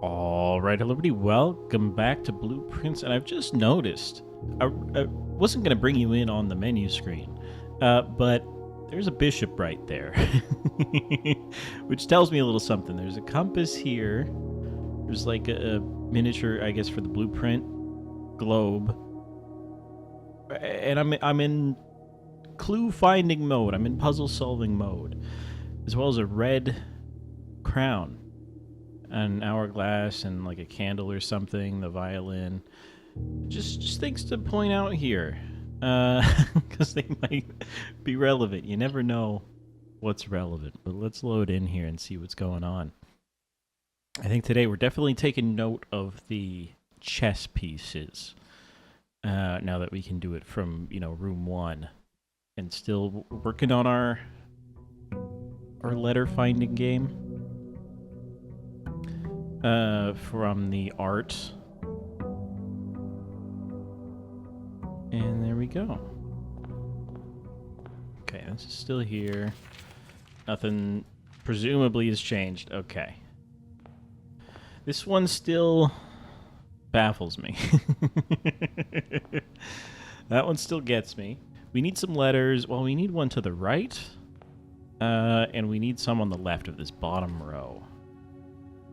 All right, everybody, welcome back to Blueprints. And I've just noticed, I wasn't going to bring you in on the menu screen, but there's a bishop right there, which tells me a little something. There's a compass here. There's like a miniature, I guess, for the blueprint globe, and I'm in clue finding mode. I'm in puzzle solving mode, as well as a red crown, an hourglass, and like a candle or something. The violin. Just things to point out here, because they might be relevant. You never know what's relevant. But let's load in here and see what's going on. I think today we're definitely taking note of the chess pieces. Now that we can do it from room 1, and still working on our letter finding game from the art. And there we go. Okay, this is still here. Nothing presumably has changed. Okay. This one still baffles me. That one still gets me. We need some letters. Well, we need one to the right. And we need some on the left of this bottom row.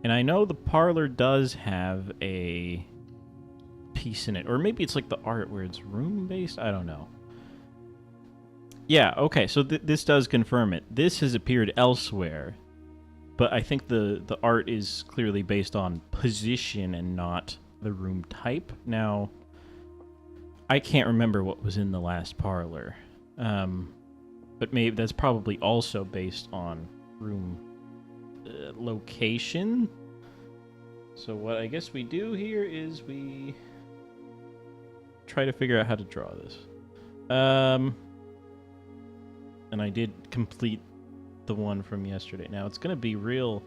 And I know the parlor does have a piece in it. Or maybe it's like the art where it's room-based. I don't know. Yeah, okay, so this does confirm it. This has appeared elsewhere. But I think the art is clearly based on position and not the room type. Now, I can't remember what was in the last parlor. But maybe that's probably also based on room location. So what I guess we do here is we try to figure out how to draw this. And I did complete the one from yesterday. Now it's going to be real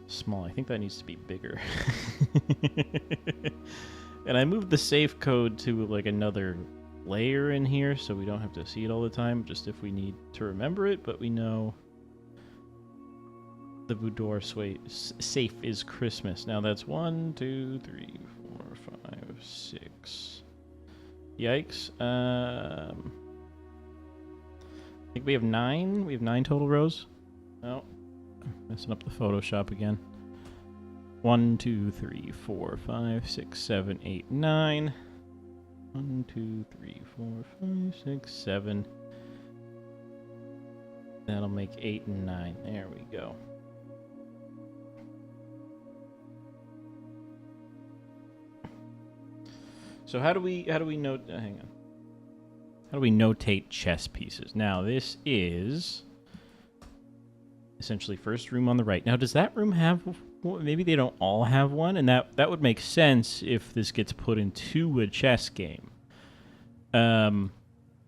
small. I think that needs to be bigger. And I moved the safe code to like another layer in here so we don't have to see it all the time, just if we need to remember it. But we know the boudoir safe is Christmas. Now that's 1, 2, 3, 4, 5, 6. Yikes. I think we have 9. We have 9 total rows. Oh, messing up the Photoshop again. 1, 2, 3, 4, 5, 6, 7, 8, 9. 1, 2, 3, 4, 5, 6, 7. That'll make 8 and 9. There we go. So how do we note? Hang on. How do we notate chess pieces? Now, this is essentially first room on the right. Now, does that room have... Well, maybe they don't all have one, and that would make sense if this gets put into a chess game. Not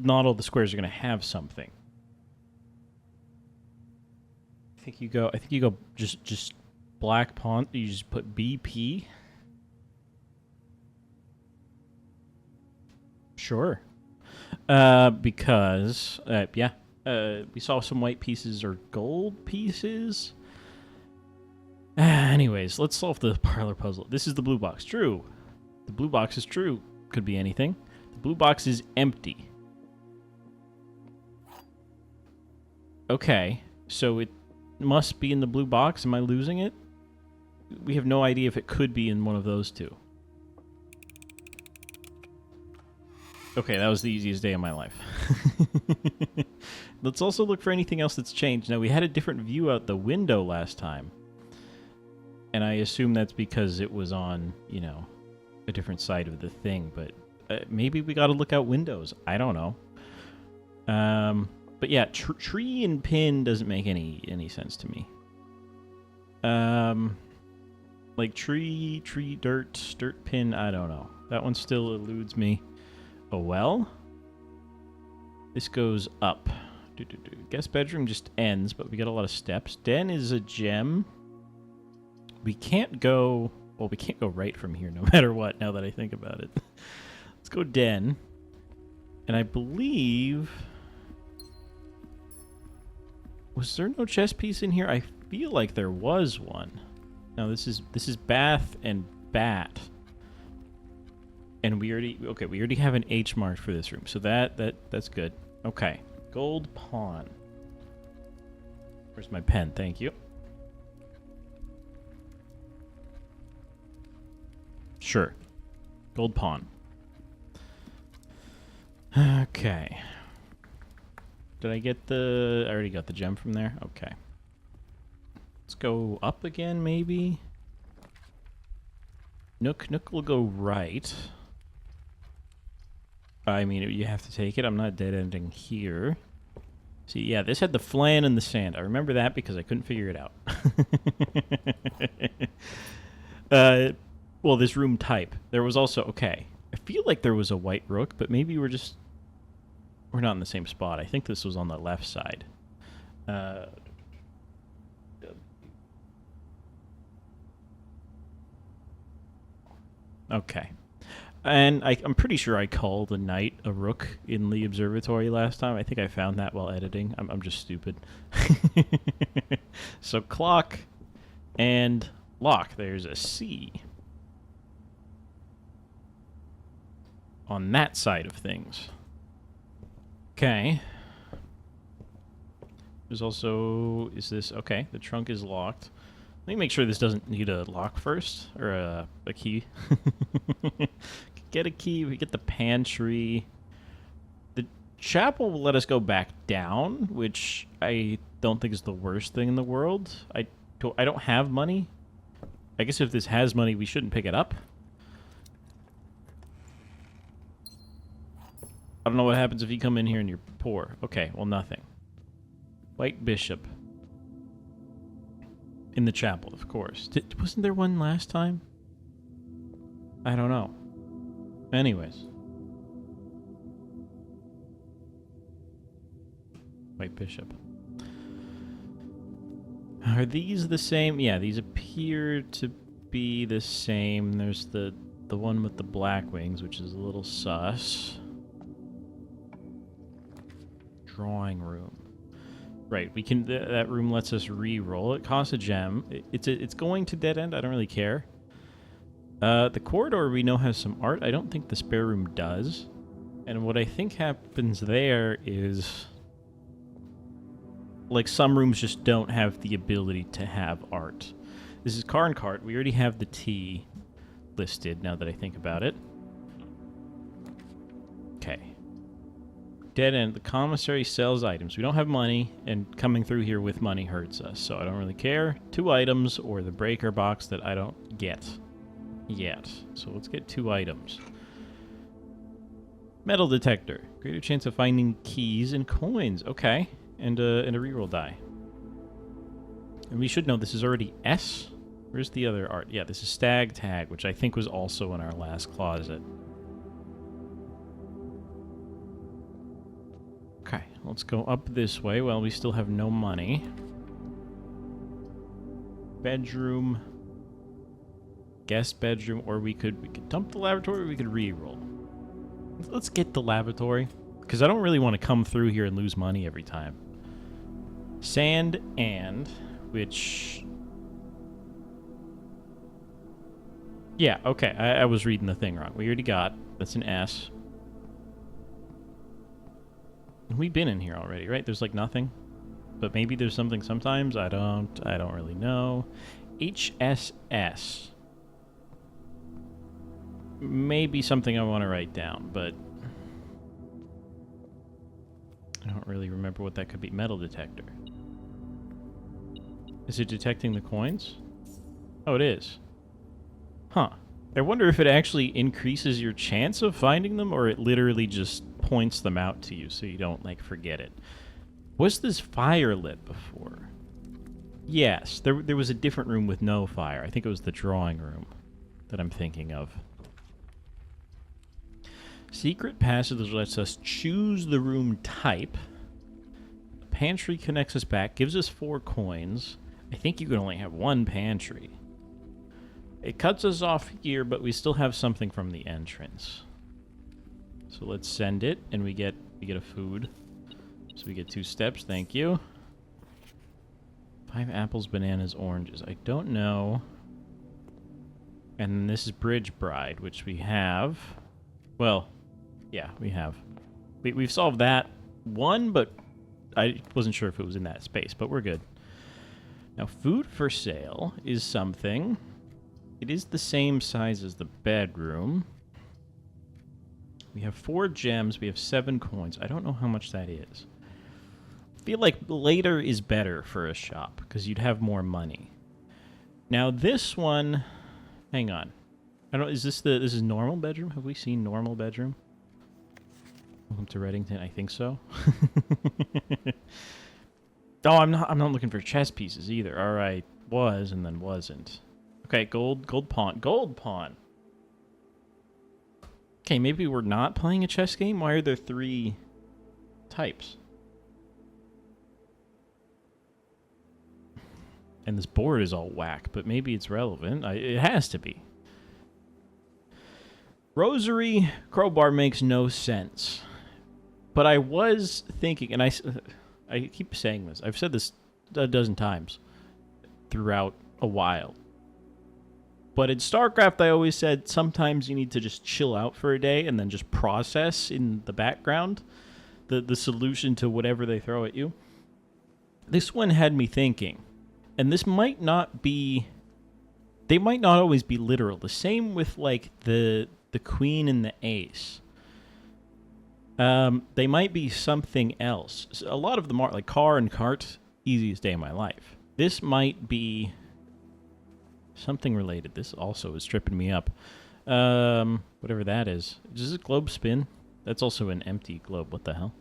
all the squares are going to have something. I think you go just black pawn. You just put BP. Sure. Because, we saw some white pieces or gold pieces. Anyways, let's solve the parlor puzzle. This is the blue box. True. The blue box is true. Could be anything. The blue box is empty. Okay, so it must be in the blue box. Am I losing it? We have no idea if it could be in one of those two. Okay, that was the easiest day of my life. Let's also look for anything else that's changed. Now, we had a different view out the window last time. And I assume that's because it was on, a different side of the thing. But maybe we got to look out windows. I don't know. But yeah, tree and pin doesn't make any sense to me. Like tree, dirt, pin, I don't know. That one still eludes me. Oh, well. This goes up. Guest bedroom just ends, but we got a lot of steps. Den is a gem. We can't go... Well, we can't go right from here no matter what, now that I think about it. Let's go den. And I believe... Was there no chess piece in here? I feel like there was one. No, this is bath and bat. And we already have an H mark for this room. So that's good. Okay. Gold pawn. Where's my pen? Thank you. Sure. Gold pawn. Okay. Did I get the... I already got the gem from there? Okay. Let's go up again, maybe? Nook will go right. I mean, you have to take it. I'm not dead-ending here. See, yeah, this had the flan in the sand. I remember that because I couldn't figure it out. Well, this room type. There was also... Okay. I feel like there was a white rook, but maybe we're not in the same spot. I think this was on the left side. Okay. And I'm pretty sure I called a knight a rook in the observatory last time. I think I found that while editing. I'm just stupid. So clock and lock. There's a C on that side of things. Okay. There's also... Is this... Okay, the trunk is locked. Let me make sure this doesn't need a lock first. Or a key. Get a key. We get the pantry. The chapel will let us go back down, which I don't think is the worst thing in the world. I don't have money. I guess if this has money, we shouldn't pick it up. I don't know what happens if you come in here and you're poor. Okay, well, nothing. White bishop. In the chapel, of course. Wasn't there one last time? I don't know. Anyways. White bishop. Are these the same? Yeah, these appear to be the same. There's the one with the black wings, which is a little sus. Drawing room. Right, we can. That room lets us re-roll. It costs a gem. It's going to dead end. I don't really care. The corridor we know has some art. I don't think the spare room does. And what I think happens there is, like, some rooms just don't have the ability to have art. This is car and cart. We already have the T listed. Now that I think about it. Okay. Dead end. The commissary sells items. We don't have money, and coming through here with money hurts us, so I don't really care. 2 items or the breaker box that I don't get yet. So let's get 2 items. Metal detector. Greater chance of finding keys and coins. Okay. And a reroll die. And we should know this is already S. Where's the other art? Yeah, this is stag tag, which I think was also in our last closet. Okay, let's go up this way while we still have no money. Bedroom. Guest bedroom, or we could dump the lavatory, or we could re-roll. Let's get the lavatory, because I don't really want to come through here and lose money every time. Sand and, which... Yeah, okay, I was reading the thing wrong. We already got, that's an S. We've been in here already, right? There's like nothing. But maybe there's something sometimes. I don't really know. HSS. Maybe something I want to write down, but I don't really remember what that could be. Metal detector. Is it detecting the coins? Oh, it is. Huh. I wonder if it actually increases your chance of finding them, or it literally just points them out to you so you don't, like, forget it. Was this fire lit before? Yes. There was a different room with no fire. I think it was the drawing room that I'm thinking of. Secret passage lets us choose the room type. The pantry connects us back, gives us 4 coins. I think you can only have 1 pantry. It cuts us off here, but we still have something from the entrance. So let's send it, and we get a food. So we get 2 steps, thank you. 5 apples, bananas, oranges. I don't know And this is Bridge Bride, which we have. Well, yeah, we have. We've solved that one, but I wasn't sure if it was in that space, but we're good. Now, food for sale is something. It is the same size as the bedroom. We have 4 gems. We have 7 coins. I don't know how much that is. I feel like later is better for a shop because you'd have more money. Now, this one... Hang on. I don't... This is normal bedroom? Have we seen normal bedroom? Welcome to Reddington. I think so. Oh, I'm not looking for chess pieces either. All right, was and then wasn't. Okay, gold pawn. Gold pawn. Okay, maybe we're not playing a chess game. Why are there 3 types? And this board is all whack, but maybe it's relevant. It has to be. Rosary crowbar makes no sense. But I was thinking, and I keep saying this. I've said this a dozen times throughout a while. But in StarCraft, I always said sometimes you need to just chill out for a day and then just process in the background the solution to whatever they throw at you. This one had me thinking, and this might not be... They might not always be literal. The same with, like, the queen and the ace. They might be something else. So a lot of them are, like car and cart, easiest day of my life. This might be something related. This also is tripping me up. Whatever that is. Does this globe spin? That's also an empty globe. What the hell?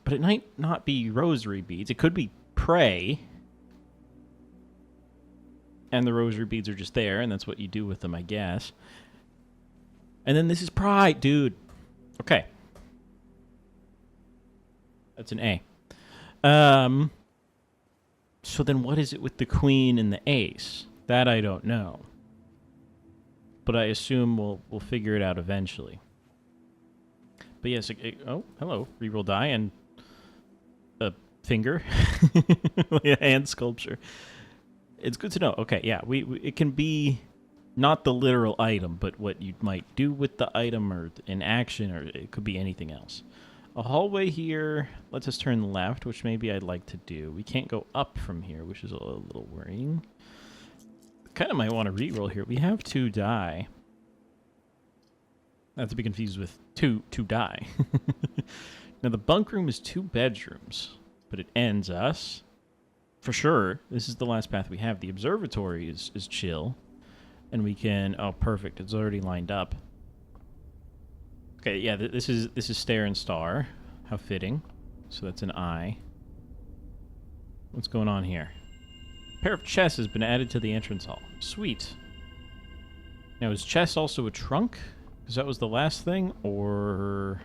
But it might not be rosary beads. It could be pray. And the rosary beads are just there, and that's what you do with them, I guess. And then this is pride, dude. Okay. That's an A. So then what is it with the queen and the ace? That I don't know. But I assume we'll figure it out eventually. But yes, oh, hello. Reroll die and a finger. Hand sculpture. It's good to know. Okay, yeah, it can be not the literal item, but what you might do with the item or in action, or it could be anything else. A hallway here lets us turn left, which maybe I'd like to do. We can't go up from here, which is a little worrying. Kind of might want to reroll here. We have 2 die. Not to be confused with two die. Now, the bunk room is 2 bedrooms, but it ends us. For sure, this is the last path we have. The observatory is chill. And we can... Oh, perfect. It's already lined up. Okay, yeah, this is stair and star. How fitting. So that's an I. What's going on here? A pair of chests has been added to the entrance hall. Sweet. Now, is chest also a trunk? Because that was the last thing? Or...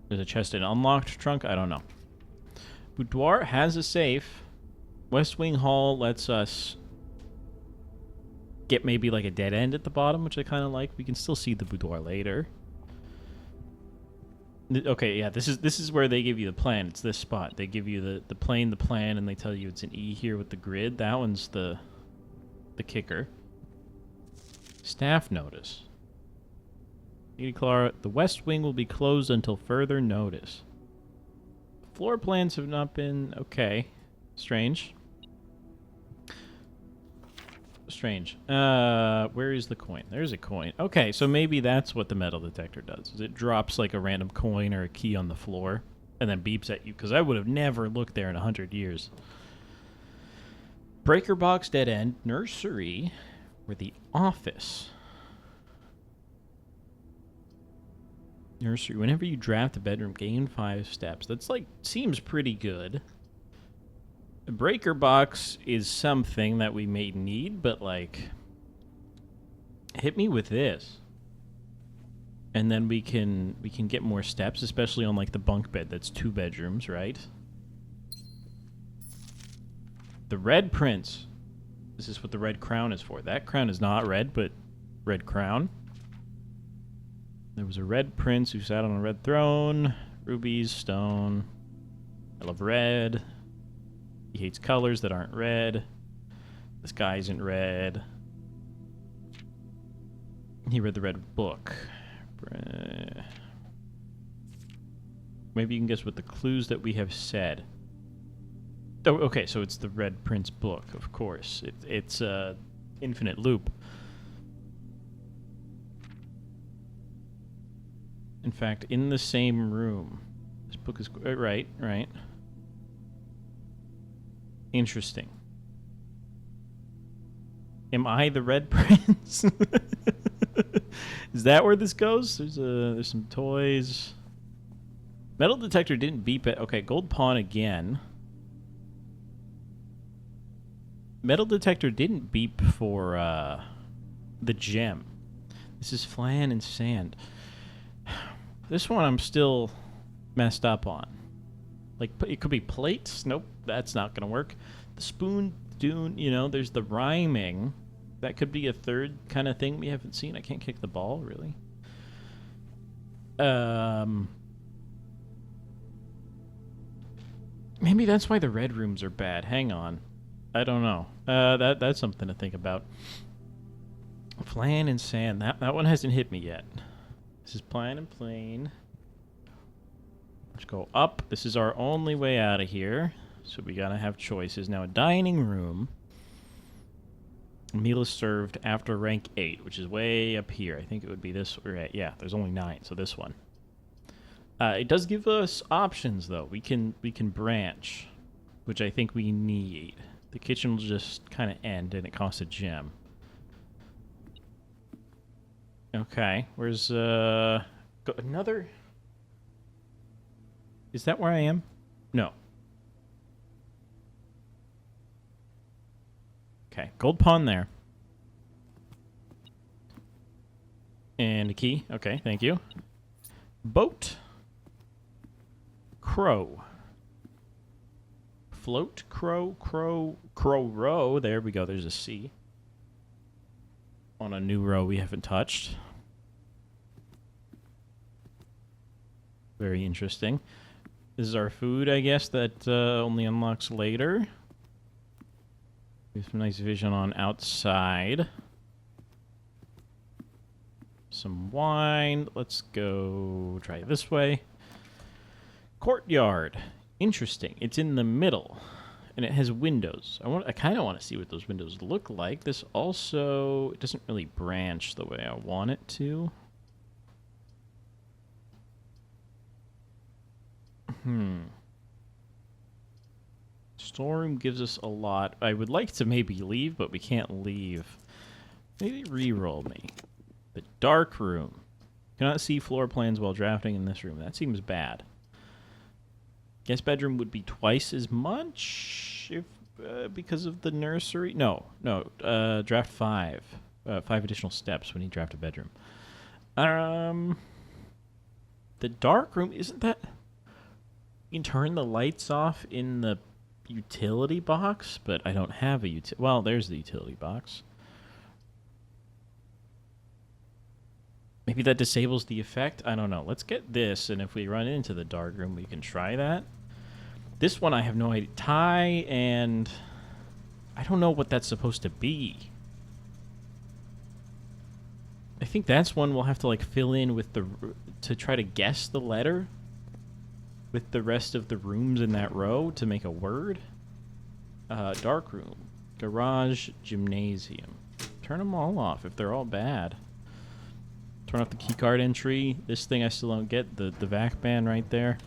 Is a chest an unlocked trunk? I don't know. Boudoir has a safe. West Wing Hall lets us get maybe like a dead end at the bottom, which I kind of like. We can still see the boudoir later. Okay, yeah, this is where they give you the plan. It's this spot. They give you the plan, and they tell you it's an E here with the grid. That one's the kicker. Staff notice. Lady Clara, the West Wing will be closed until further notice. Floor plans have not been... Okay. Strange. Strange. Where is the coin? There's a coin. Okay, so maybe that's what the metal detector does. Is it drops like a random coin or a key on the floor and then beeps at you, because I would have never looked there in 100 years. Breaker box, dead end, nursery, or the office. Nursery. Whenever you draft a bedroom, gain 5 steps. That's like, seems pretty good. A breaker box is something that we may need, but like, hit me with this. And then we can get more steps, especially on like the bunk bed. That's 2 bedrooms, right? The red prince. This is what the red crown is for. That crown is not red, but red crown. There was a red prince who sat on a red throne. Rubies, stone. I love red. He hates colors that aren't red. The sky isn't red. He read the red book. Maybe you can guess what the clues that we have said. Oh, okay, so it's the Red Prince book, of course. It's infinite loop. In fact, in the same room. This book is... Right. Interesting. Am I the Red Prince? Is that where this goes? There's some toys. Metal detector didn't beep it. Okay, gold pawn again. Metal detector didn't beep for the gem. This is flan and sand. This one I'm still messed up on. Like, it could be plates. Nope, that's not going to work. The spoon, dune, you know, there's the rhyming. That could be a third kind of thing we haven't seen. I can't kick the ball, really. Maybe that's why the red rooms are bad. Hang on. I don't know. That's something to think about. Flan and sand. That one hasn't hit me yet. This is plan and plane. Let's go up. This is our only way out of here. So we gotta have choices. Now a dining room. A meal is served after rank 8, which is way up here. I think it would be this. Yeah, there's only 9, so this one. It does give us options, though. We can branch, which I think we need. The kitchen will just kind of end, and it costs a gem. Okay, where's another? Is that where I am? No. Okay, gold pawn there. And a key. Okay, thank you. Boat. Crow. Float, crow, row. There we go, there's a C. On a new row we haven't touched. Very interesting. This is our food, I guess, that only unlocks later. We have some nice vision on outside. Some wine. Let's go try it this way. Courtyard. Interesting. It's in the middle, and it has windows. I kind of want to see what those windows look like. This also, it doesn't really branch the way I want it to. Storeroom gives us a lot. I would like to maybe leave, but we can't leave. Maybe re-roll me. The dark room. Cannot see floor plans while drafting in this room. That seems bad. Guest bedroom would be twice as much if because of the nursery. No. Draft 5. 5 additional steps when you draft a bedroom. The dark room, isn't that... You can turn the lights off in the utility box, but I don't have a utility... Well, there's the utility box. Maybe that disables the effect? I don't know. Let's get this, and if we run into the dark room, we can try that. This one, I have no idea. Tie, and... I don't know what that's supposed to be. I think that's one we'll have to, like, fill in with the... to try to guess the letter with the rest of the rooms in that row to make a word. Dark room. Garage, gymnasium. Turn them all off if they're all bad. Turn off the keycard entry. This thing I still don't get. The vac band right there.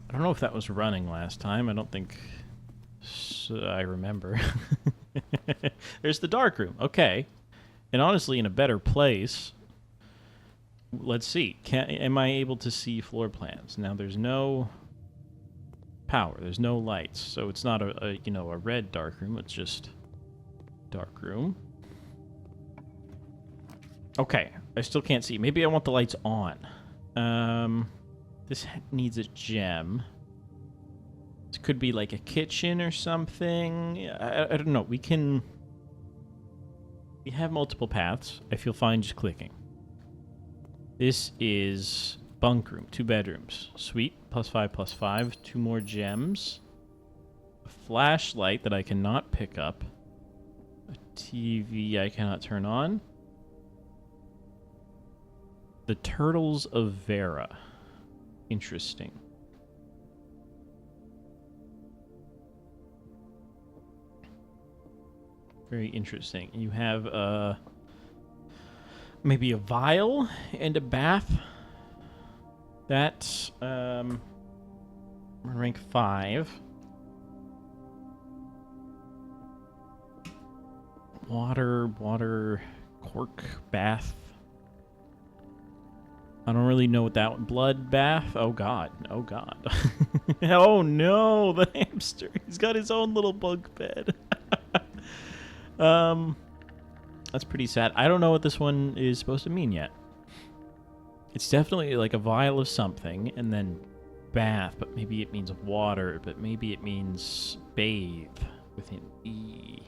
I don't know if that was running last time. I don't think I remember. There's the dark room. Okay. And honestly, in a better place. Let's see. Am I able to see floor plans? Now, there's no power. There's no lights. So it's not a red dark room. It's just dark room. Okay. I still can't see. Maybe I want the lights on. This needs a gem. This could be like a kitchen or something. I don't know. We have multiple paths. I feel fine just clicking. This is bunk room, 2 bedrooms. Sweet, +5, +5, 2 more gems. flashlight that I cannot pick up. A TV I cannot turn on. The Turtles of Vera. Interesting. Very interesting. You have maybe a vial and a bath. That's rank 5. Water, cork, bath. I don't really know what that one. Blood bath. Oh god. Oh god. Oh no, the hamster. He's got his own little bunk bed. That's pretty sad. I don't know what this one is supposed to mean yet. It's definitely like a vial of something, and then bath, but maybe it means water, but maybe it means bathe with an E.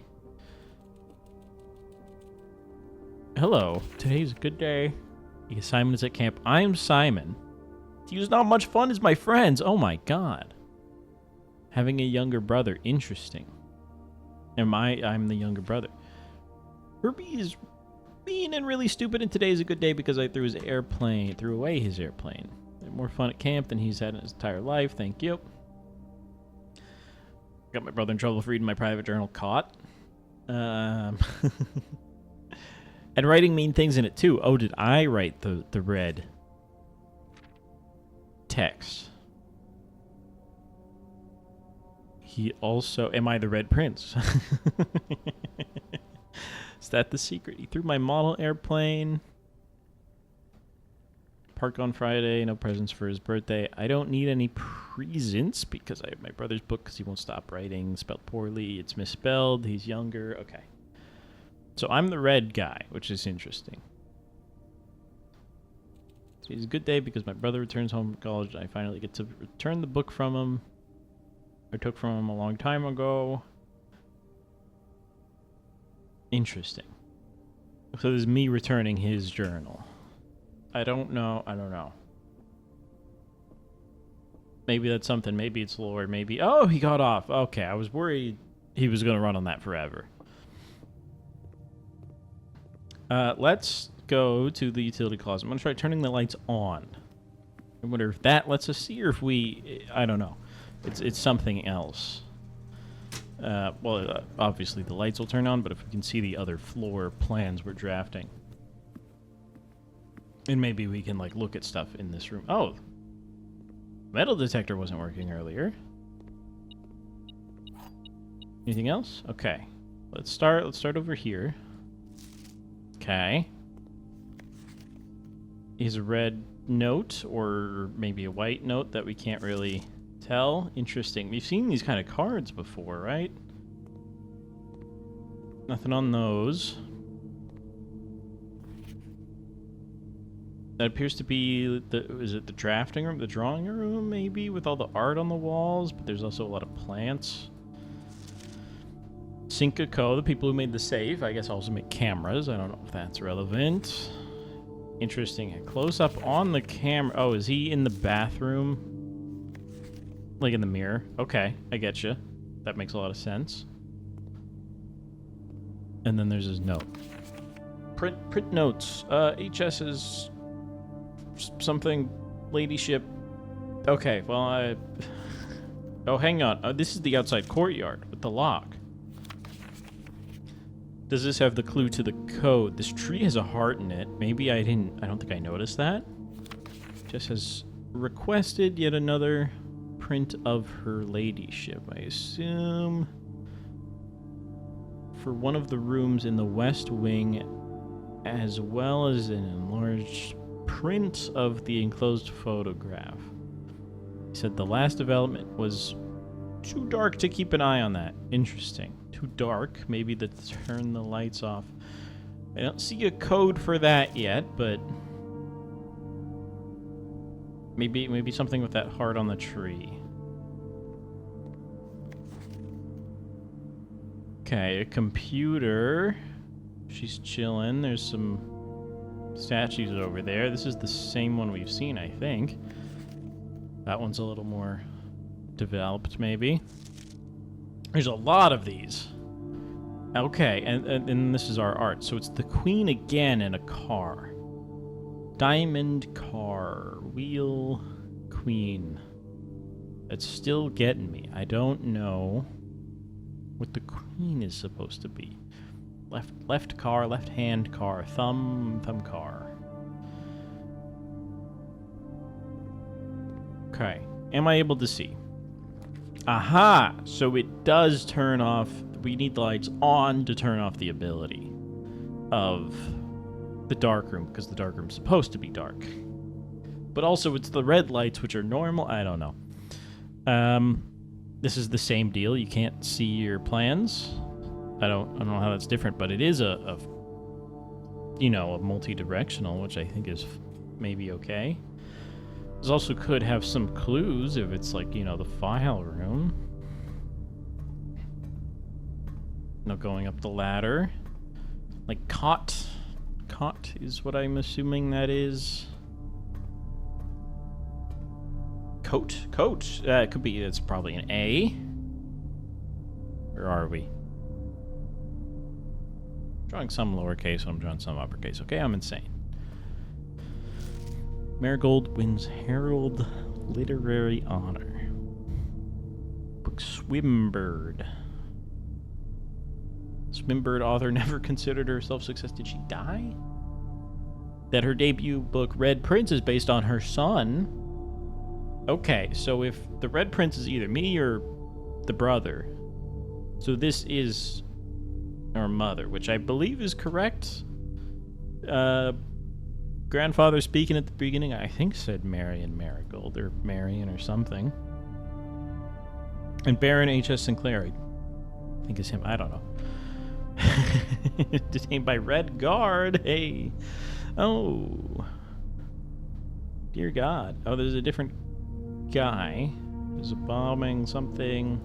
Hello. Today's a good day. Because Simon is at camp. I'm Simon. He's not much fun as my friends. Oh my god. Having a younger brother. Interesting. I'm the younger brother. Herbie is mean and really stupid, and today's a good day because I threw away his airplane. Had more fun at camp than he's had in his entire life. Thank you. Got my brother in trouble for reading my private journal. Caught. And writing mean things in it, too. Oh, did I write the red text? He also... Am I the Red Prince? Is that the secret? He threw my model airplane. Park on Friday. No presents for his birthday. I don't need any presents because I have my brother's book because he won't stop writing. Spelled poorly. It's misspelled. He's younger. Okay. So I'm the red guy, which is interesting. It's a good day because my brother returns home from college and I finally get to return the book from him. I took from him a long time ago. Interesting. So this is me returning his journal. I don't know. Maybe that's something. Maybe it's lore. Maybe... Oh, he got off. Okay, I was worried he was going to run on that forever. Let's go to the utility closet. I'm going to try turning the lights on. I wonder if that lets us see or if we... I don't know. It's something else. Obviously the lights will turn on, but if we can see the other floor plans we're drafting. And maybe we can, like, look at stuff in this room. Oh! Metal detector wasn't working earlier. Anything else? Okay. Let's start over here. Okay. Is a red note or maybe a white note that we can't really tell. Interesting. We've seen these kind of cards before, right? Nothing on those. That appears to be is it the drafting room, the drawing room maybe, with all the art on the walls, but there's also a lot of plants. Cinca Co., the people who made the safe, I guess also make cameras. I don't know if that's relevant. Interesting. A close-up on the camera. Oh, is he in the bathroom? Like in the mirror? Okay, I get you. That makes a lot of sense. And then there's his note. Print notes. HS is something ladyship. Okay, well, Oh, hang on. This is the outside courtyard with the lock. Does this have the clue to the code? This tree has a heart in it. Maybe I don't think I noticed that. Just has requested yet another print of her ladyship, I assume. For one of the rooms in the west wing, as well as an enlarged print of the enclosed photograph. He said the last development was too dark to keep an eye on that. Interesting. Too dark. Maybe to turn the lights off. I don't see a code for that yet, but maybe something with that heart on the tree. Okay, a computer. She's chilling. There's some statues over there. This is the same one we've seen, I think. That one's a little more developed, maybe. There's a lot of these. Okay, and this is our art. So it's the queen again in a car. Diamond car. Wheel queen. It's still getting me. I don't know what the queen is supposed to be. Left car, left hand car, thumb car. Okay. Am I able to see? Aha! So it does turn off. We need the lights on to turn off the ability of the dark room, because the dark room's supposed to be dark. But also it's the red lights, which are normal. I don't know. This is the same deal. You can't see your plans. I don't know how that's different, but it is a multi-directional, which I think is maybe okay. This also could have some clues if it's like, the file room. No, going up the ladder. Like cot. Cot is what I'm assuming that is. Coat? Coat. It could be, it's probably an A. Where are we? I'm drawing some lowercase, I'm drawing some uppercase. Okay, I'm insane. Marigold wins Herald Literary Honor. Book Swimbird. Swimbird author never considered herself success. Did she die? That her debut book Red Prince is based on her son. Okay, so if the Red Prince is either me or the brother, so this is our mother, which I believe is correct. Grandfather speaking at the beginning, I think said Marion Marigold, or Marion or something. And Baron H.S. Sinclair, I think is him, I don't know. Detained by Red Guard, hey. Oh. Dear God. Oh, there's a different guy. There's a bombing something.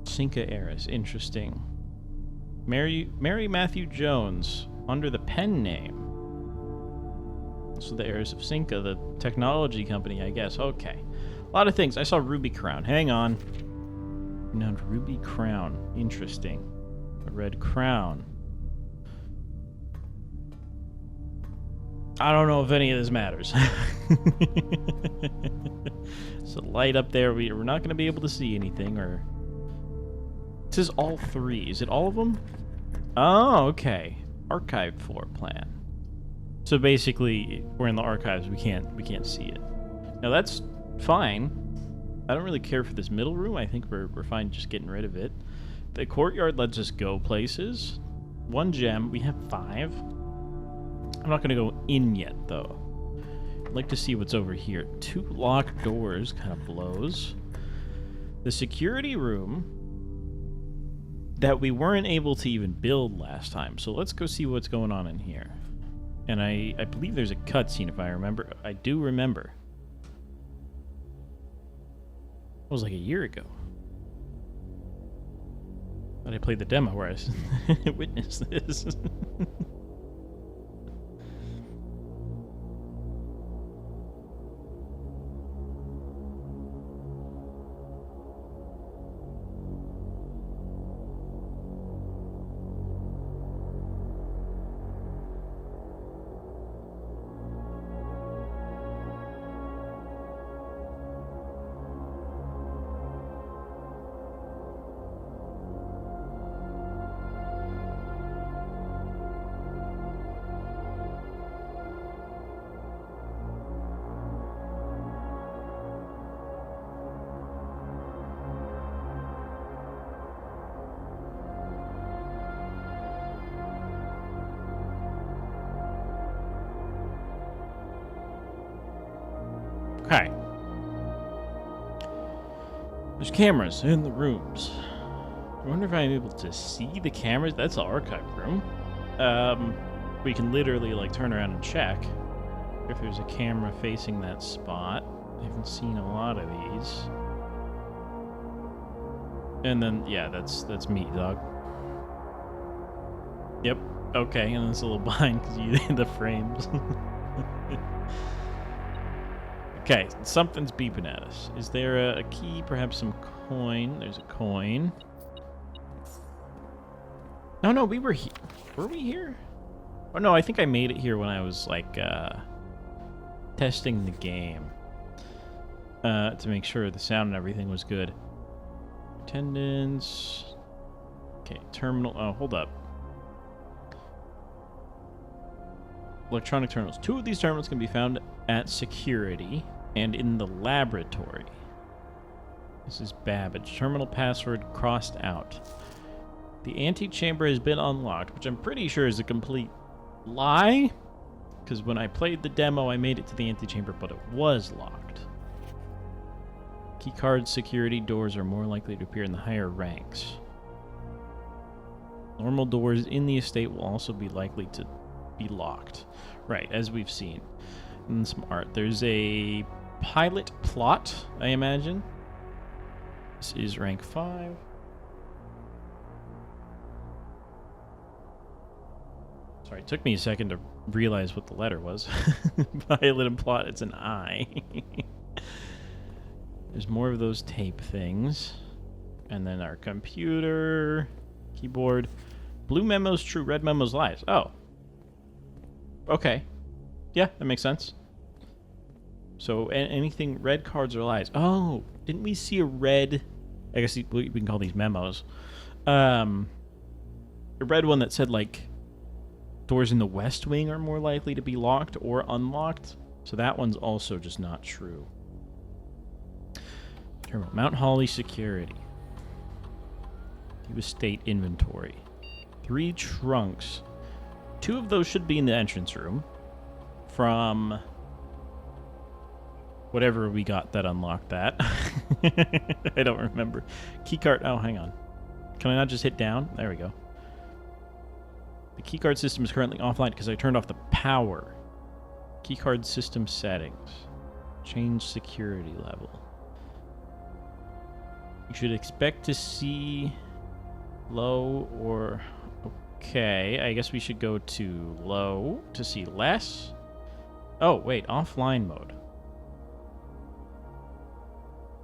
Cinca heiress, interesting. Mary Matthew Jones, under the pen name. So the heirs of Cinca, the technology company, I guess. Okay. A lot of things. I saw Ruby Crown. Hang on. Now, Ruby Crown. Interesting. A red crown. I don't know if any of this matters. So light up there. We're not going to be able to see anything, or... It says all three. Is it all of them? Oh, okay. Archive floor plan. So basically, we're in the archives. We can't see it. Now that's fine. I don't really care for this middle room. I think we're fine just getting rid of it. The courtyard lets us go places. 1 gem. We have 5. I'm not going to go in yet, though. I'd like to see what's over here. 2 locked doors. Kind of blows. The security room that we weren't able to even build last time. So let's go see what's going on in here. And I believe there's a cutscene, if I remember. I do remember. It was like a year ago. But I played the demo where I witnessed this. Okay. There's cameras in the rooms. I wonder if I'm able to see the cameras. That's the archive room. We can literally like turn around and check if there's a camera facing that spot. I haven't seen a lot of these. And then yeah, that's me, dog. Yep. Okay, and it's a little behind because you the frames. Okay, something's beeping at us. Is there a key? Perhaps some coin? There's a coin. No, we were here. Were we here? Oh, no, I think I made it here when I was, like, testing the game. To make sure the sound and everything was good. Attendance. Okay, terminal. Oh, hold up. Electronic terminals. 2 of these terminals can be found at security and in the laboratory. This is Babbage. Terminal password crossed out. The antechamber has been unlocked, which I'm pretty sure is a complete lie. Because when I played the demo, I made it to the antechamber, but it was locked. Keycard security doors are more likely to appear in the higher ranks. Normal doors in the estate will also be likely to be locked. Right, as we've seen. And some art. There's a pilot plot, I imagine. This is rank 5. Sorry, it took me a second to realize what the letter was. Pilot and plot, it's an I. There's more of those tape things. And then our computer, keyboard. Blue memos true, red memos lies. Oh. Okay. Yeah, that makes sense. So anything, red cards are lies. Oh, didn't we see a red... I guess we can call these memos. A red one that said, like, doors in the West Wing are more likely to be locked or unlocked. So that one's also just not true. Terminal. Mount Holly security. View estate inventory. 3 trunks. 2 of those should be in the entrance room. From whatever we got that unlocked that. I don't remember. Keycard. Oh, hang on. Can I not just hit down? There we go. The keycard system is currently offline because I turned off the power. Keycard system settings. Change security level. You should expect to see low or... Okay, I guess we should go to low to see less. Oh, wait, offline mode.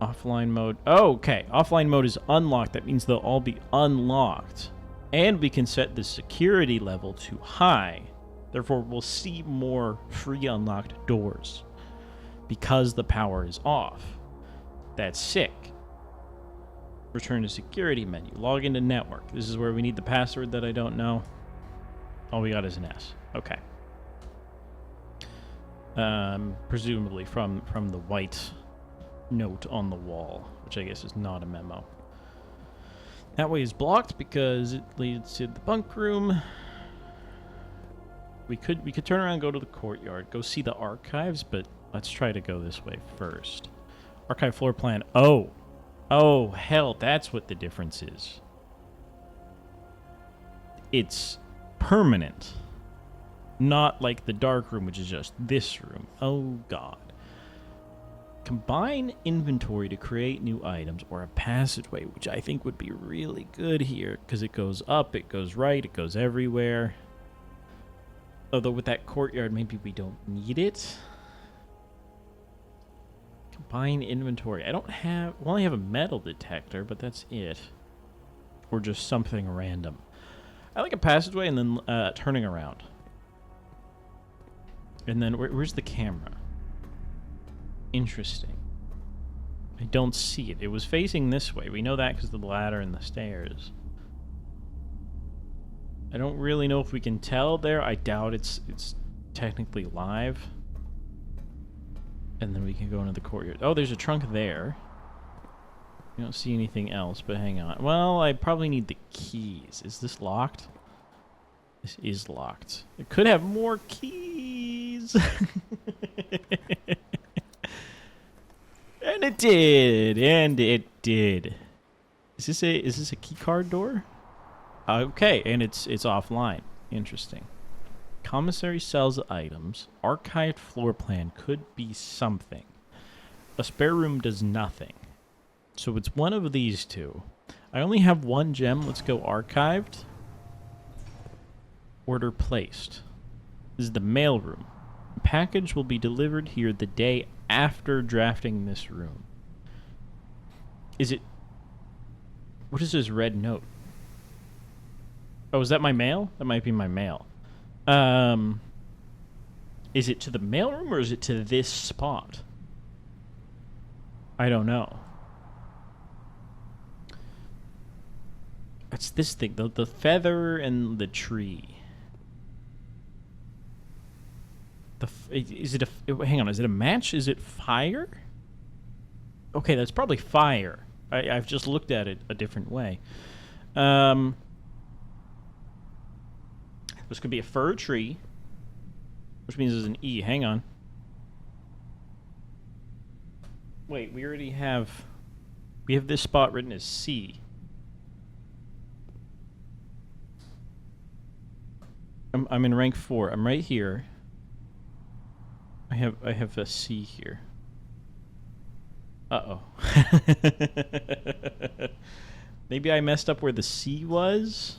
Offline mode. Oh, okay. Offline mode is unlocked. That means they'll all be unlocked. And we can set the security level to high. Therefore, we'll see more free unlocked doors because the power is off. That's sick. Return to security menu. Log into network. This is where we need the password that I don't know. All we got is an S. Okay. Presumably from the white note on the wall, which I guess is not a memo. That way is blocked because it leads to the bunk room. We could turn around and go to the courtyard, go see the archives, but let's try to go this way first. Archive floor plan. Oh, hell, that's what the difference is. It's permanent. Not like the dark room, which is just this room. Oh, God. Combine inventory to create new items or a passageway, which I think would be really good here, because it goes up, it goes right, it goes everywhere. Although with that courtyard, maybe we don't need it. Combine inventory. We only have a metal detector, but that's it. Or just something random. I like a passageway and then turning around. And then where's the camera? Interesting. I don't see it. It was facing this way. We know that because of the ladder and the stairs. I don't really know if we can tell there. I doubt it's technically live. And then we can go into the courtyard. Oh, there's a trunk there. I don't see anything else, but hang on. Well, I probably need the keys. Is this locked? This is locked. It could have more keys. And it did. And it did. Is this a key card door? Okay, and it's offline. Interesting. Commissary sells items. Archived floor plan could be something. A spare room does nothing. So it's one of these two. I only have 1 gem. Let's go archived. Order placed. This is the mail room. Package will be delivered here the day after drafting this room. Is it... What is this red note? Oh, is that my mail? That might be my mail. Is it to the mailroom or is it to this spot? I don't know. It's this thing, the feather and the tree. Is it a... Hang on, is it a match? Is it fire? Okay, that's probably fire. I've just looked at it a different way. This could be a fir tree, which means there's an E. Hang on. Wait, we already have... We have this spot written as C. I'm in rank 4. I'm right here. I have a C here. Uh-oh. Maybe I messed up where the C was?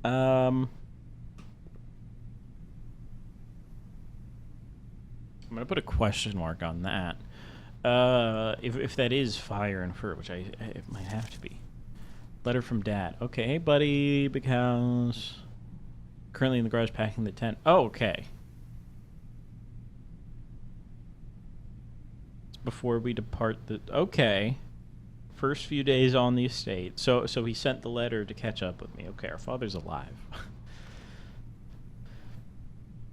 I'm gonna put a question mark on that. If that is fire and fur, which it might have to be. Letter from Dad. Okay, hey buddy, big house. Currently in the garage packing the tent. Oh, okay. It's before we depart the... Okay. First few days on the estate. So he sent the letter to catch up with me. Okay, our father's alive.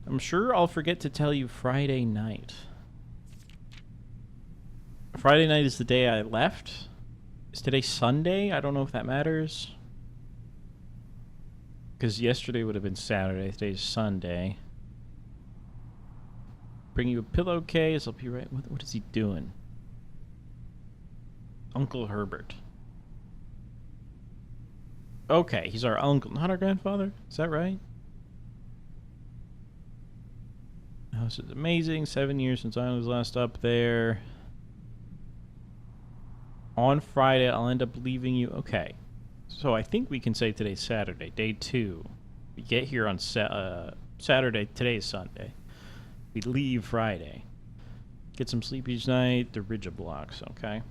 I'm sure I'll forget to tell you Friday night. Friday night is the day I left. Is today Sunday? I don't know if that matters. Because yesterday would have been Saturday. Today's Sunday. Bring you a pillowcase. I'll be right. What is he doing? Uncle Herbert. Okay, he's our uncle, not our grandfather. Is that right? The house is amazing. 7 years since I was last up there. On Friday, I'll end up leaving you. Okay. So I think we can say today's Saturday, day 2. We get here on Saturday. Today is Sunday. We leave Friday. Get some sleep each night. The Ridge blocks, okay?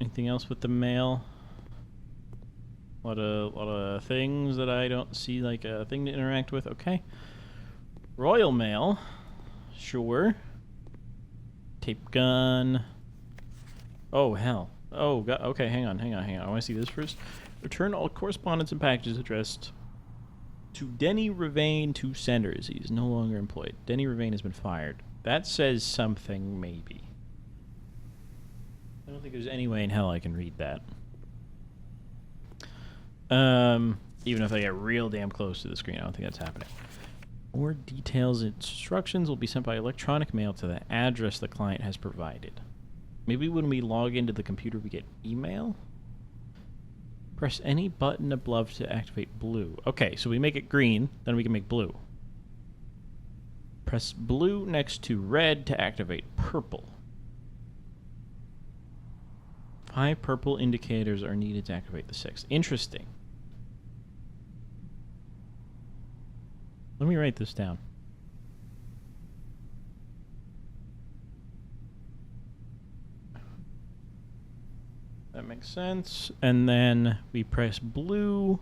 Anything else with the mail? A lot of things that I don't see like a thing to interact with. Okay. Royal Mail. Sure. Tape gun. Oh, hell. Oh, God. Okay, hang on. I want to see this first. Return all correspondence and packages addressed to Denny Ravain to senders. He is no longer employed. Denny Ravain has been fired. That says something, maybe. I don't think there's any way in hell I can read that. Even if I get real damn close to the screen, I don't think that's happening. More details and instructions will be sent by electronic mail to the address the client has provided. Maybe when we log into the computer we get email? Press any button above to activate blue. Okay, so we make it green, then we can make blue. Press blue next to red to activate purple. 5 purple indicators are needed to activate the 6th. Interesting. Let me write this down. That makes sense. And then we press blue.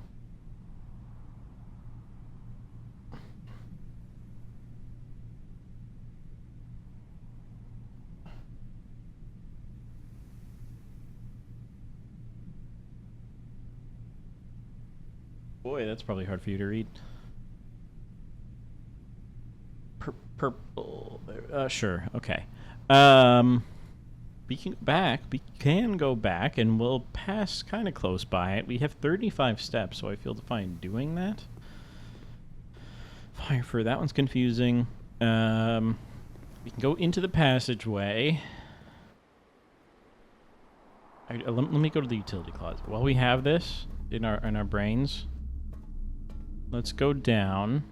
Boy, that's probably hard for you to read. Purple. Sure. Okay. We can go back, and we'll pass kind of close by it. We have 35 steps, so I feel fine doing that. Fire for that one's confusing. We can go into the passageway. Let me go to the utility closet. While we have this in our brains, let's go down.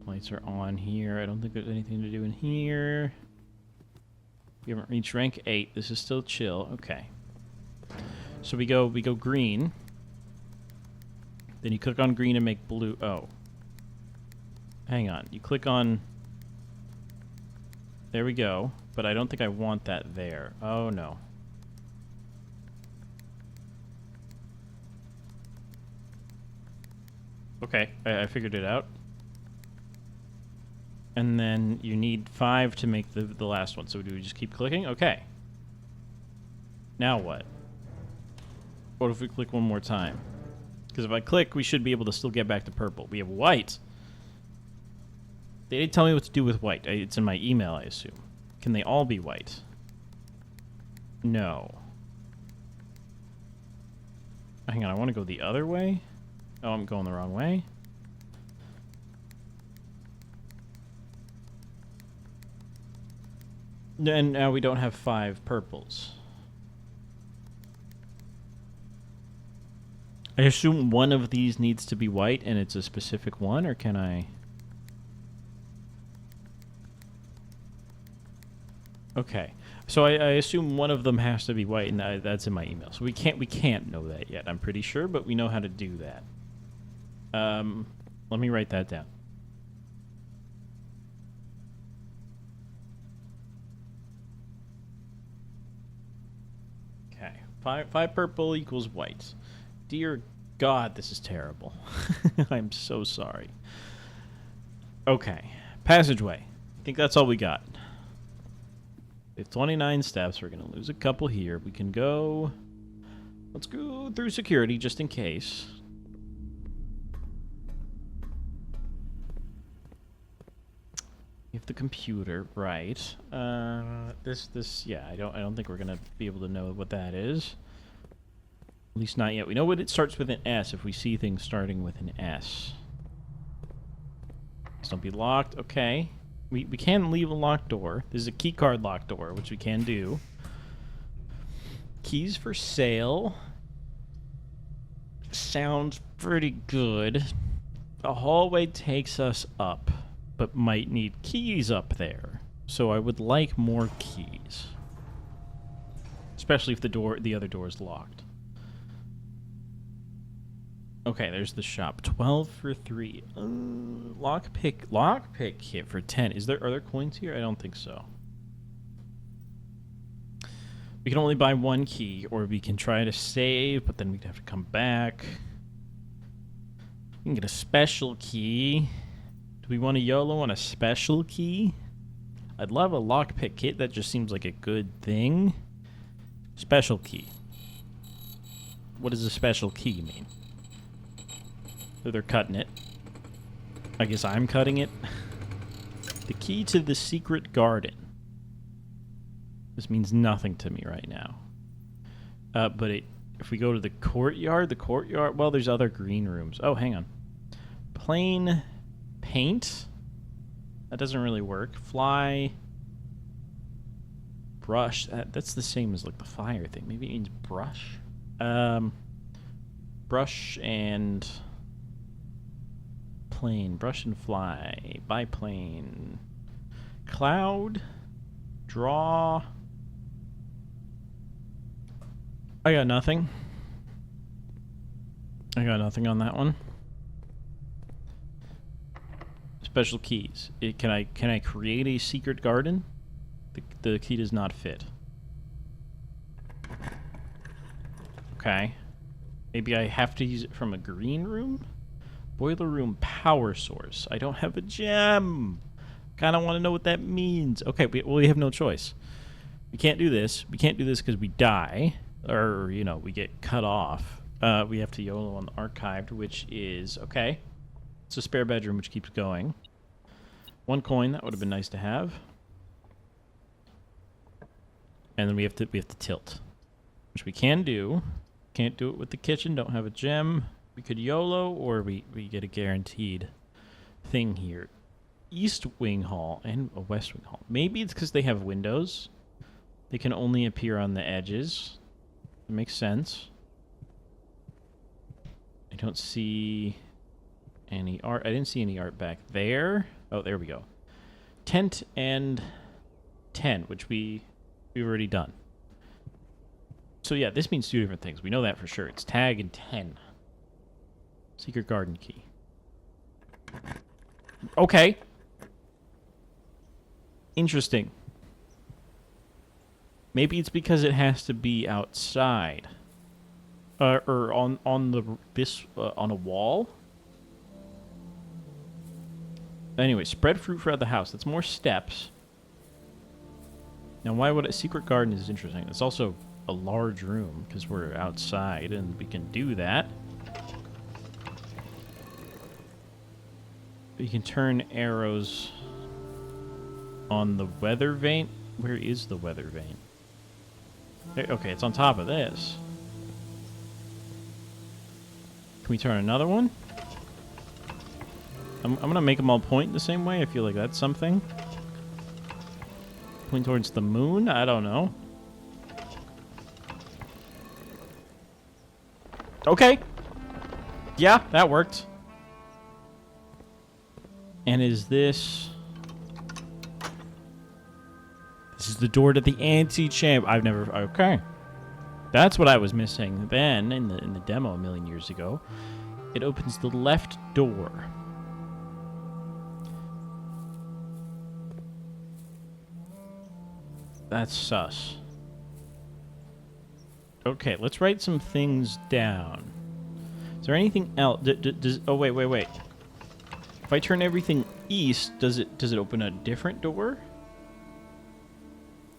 Lights are on here. I don't think there's anything to do in here. We haven't reached rank 8. This is still chill. Okay. So we go green. Then you click on green and make blue. Oh. Hang on. You click on... There we go. But I don't think I want that there. Oh, no. Okay, I figured it out. And then you need 5 to make the last one. So do we just keep clicking? Okay. Now what? What if we click one more time? Because if I click, we should be able to still get back to purple. We have white. They didn't tell me what to do with white. It's in my email, I assume. Can they all be white? No. Hang on, I want to go the other way. Oh, I'm going the wrong way. And now we don't have 5 purples. I assume one of these needs to be white and it's a specific one, or can I... Okay. So I assume one of them has to be white, and that's in my email. So we can't know that yet, I'm pretty sure, but we know how to do that. Let me write that down. Okay. 5 purple equals white. Dear God, this is terrible. I'm so sorry. Okay. Passageway. I think that's all we got. We have 29 steps. We're going to lose a couple here. We can go... Let's go through security just in case. We have the computer, right. Yeah, I don't think we're going to be able to know what that is. At least not yet. We know what it starts with an S if we see things starting with an S. Please don't be locked. Okay. We can leave a locked door. This is a keycard locked door, which we can do. Keys for sale. Sounds pretty good. The hallway takes us up, but might need keys up there. So I would like more keys. Especially if the other door is locked. Okay, there's the shop. 12 for 3. Lockpick kit for 10. Are there coins here? I don't think so. We can only buy 1 key, or we can try to save, but then we'd have to come back. We can get a special key. Do we want a YOLO on a special key? I'd love a lockpick kit. That just seems like a good thing. Special key. What does a special key mean? So they're cutting it. I guess I'm cutting it. The key to the secret garden. This means nothing to me right now. But if we go to the courtyard, well, there's other green rooms. Oh, hang on. Plain paint? That doesn't really work. Fly. Brush. That's the same as like the fire thing. Maybe it means brush. Brush and... Plane, brush and fly, biplane, cloud, draw. I got nothing. I got nothing on that one. Special keys. Can I create a secret garden? The key does not fit. Okay. Maybe I have to use it from a green room? Boiler room power source. I don't have a gem. Kind of want to know what that means. Okay, we have no choice. We can't do this. We can't do this because we die. Or, you know, we get cut off. We have to YOLO on the archived, which is... Okay. It's a spare bedroom, which keeps going. 1 coin. That would have been nice to have. And then we have to tilt. Which we can do. Can't do it with the kitchen. Don't have a gem. We could YOLO, or we get a guaranteed thing here. East Wing Hall and a West Wing Hall. Maybe it's because they have windows. They can only appear on the edges. It makes sense. I don't see any art. I didn't see any art back there. Oh, there we go. Tent and 10, which we've already done. So yeah, this means two different things. We know that for sure. It's tag and 10. Secret garden key. Okay. Interesting. Maybe it's because it has to be outside. Or on a wall. Anyway, spread fruit throughout the house. That's more steps. Now, why would a secret garden is interesting? It's also a large room because we're outside and we can do that. You can turn arrows on the weather vane. Where is the weather vane? Okay, it's on top of this. Can we turn another one? I'm going to make them all point the same way. I feel like that's something. Point towards the moon? I don't know. Okay. Yeah, that worked. And is this... This is the door to the Antechamber. I've never... Okay. That's what I was missing then in the demo a million years ago. It opens the left door. That's sus. Okay, let's write some things down. Is there anything else? Oh, wait. If I turn everything east, does it open a different door?